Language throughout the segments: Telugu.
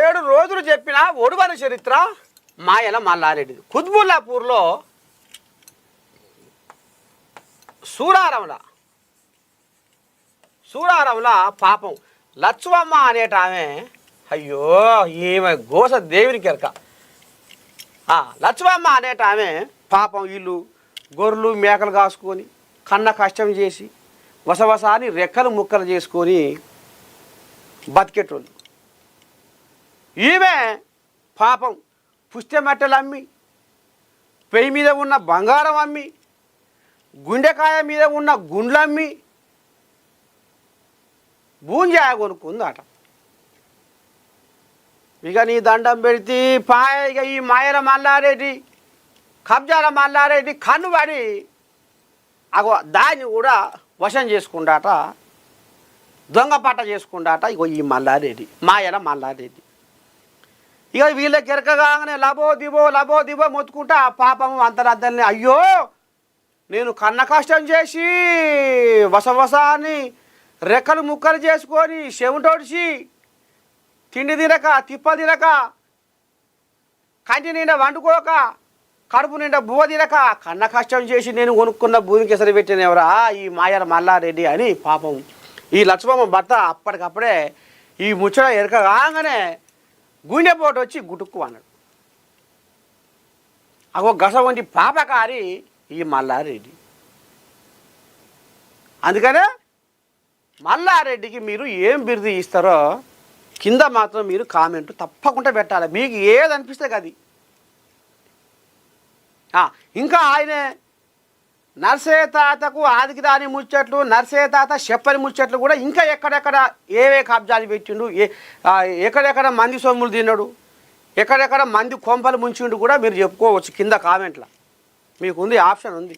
17 రోజులు చెప్పిన ఒడువని చరిత్ర మాయల మల్లారెడ్డిది. కుత్బుల్లాపూర్లో సూరారంలా పాపం లచ్చువమ్మ అనేట ఆమె, అయ్యో ఈమె గోస దేవునికి ఎరక. లచ్చువమ్మ అనేట ఆమె పాపం వీళ్ళు గొర్రెలు మేకలు కాసుకొని కన్న కష్టం చేసి వసవసాని రెక్కలు ముక్కలు చేసుకొని బతికేటోళ్ళు. ఈమె పాపం పుష్టమెట్టలు అమ్మి, పెయ్యి మీద ఉన్న బంగారం అమ్మి, గుండెకాయ మీద ఉన్న గుండ్లమ్మి బూంజాయ కొనుక్కుందట. ఇక నీ దండం పెడితే ఇక ఈ మాయల మల్లారెడ్డి, కబ్జాల మల్లారెడ్డి కన్ను పడి అగో దాన్ని కూడా వశం చేసుకుండాట, దొంగ పట్ట చేసుకుండాట. ఇగో ఈ మల్లారెడ్డి, మాయల మల్లారెడ్డి. ఇక వీళ్ళకి ఎరకగానే లబో దిబో మొత్తుకుంటా పాపము అంతరద్దల్ని, అయ్యో నేను కన్న కష్టం చేసి వసవసాన్ని రెక్కలు ముక్కలు చేసుకొని చెమటోడిచి తిండి తినక తిప్ప తినక కంటి నిండా వండుకోక కడుపు నిండా బువ్వ తినక కన్న కష్టం చేసి నేను కొనుక్కున్న భూమికి ఎసరు పెట్టినవరా ఈ మాయల మల్లారెడ్డి అని పాపం ఈ లక్ష్మమ్మ భర్త అప్పటికప్పుడే ఈ ముచ్చట ఎరక కాగానే గుండెపోటు వచ్చి గుటుక్కు అన్నాడు. అగో గస వంటి పాపకారి ఈ మల్లారెడ్డి. అందుకనే మల్లారెడ్డికి మీరు ఏం బిరుదు ఇస్తారో కింద మాత్రం మీరు కామెంట్ తప్పకుండా పెట్టాలి, మీకు ఏది అనిపిస్తే అది. ఇంకా ఆయనే నర్సయ్య తాతకు ఆదికి రాని ముచ్చట్లు, నర్సయ్య తాత చెప్పని ముచ్చట్లు కూడా ఇంకా ఎక్కడెక్కడ ఏవే కబ్జాలు పెట్టిండు, ఎక్కడెక్కడ మంది సొమ్ములు తిన్నాడు, ఎక్కడెక్కడ మంది కొంపలు ముంచిండు కూడా మీరు చెప్పుకోవచ్చు కింద కామెంట్లో. మీకు ఉంది, ఆప్షన్ ఉంది.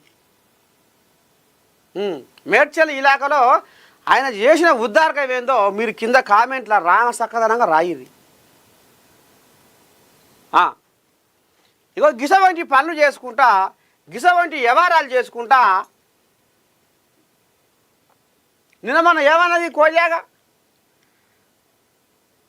మేడ్చల్ ఇలాకాలో ఆయన చేసిన ఉద్ధారకం ఏందో మీరు కింద కామెంట్లో చక్కదనంగా రాయిది. ఇగో గిస వంటి పనులు చేసుకుంటా, గిస వంటి వ్యవహారాలు చేసుకుంటా నిన్న మనం ఏమన్నది కోజాగా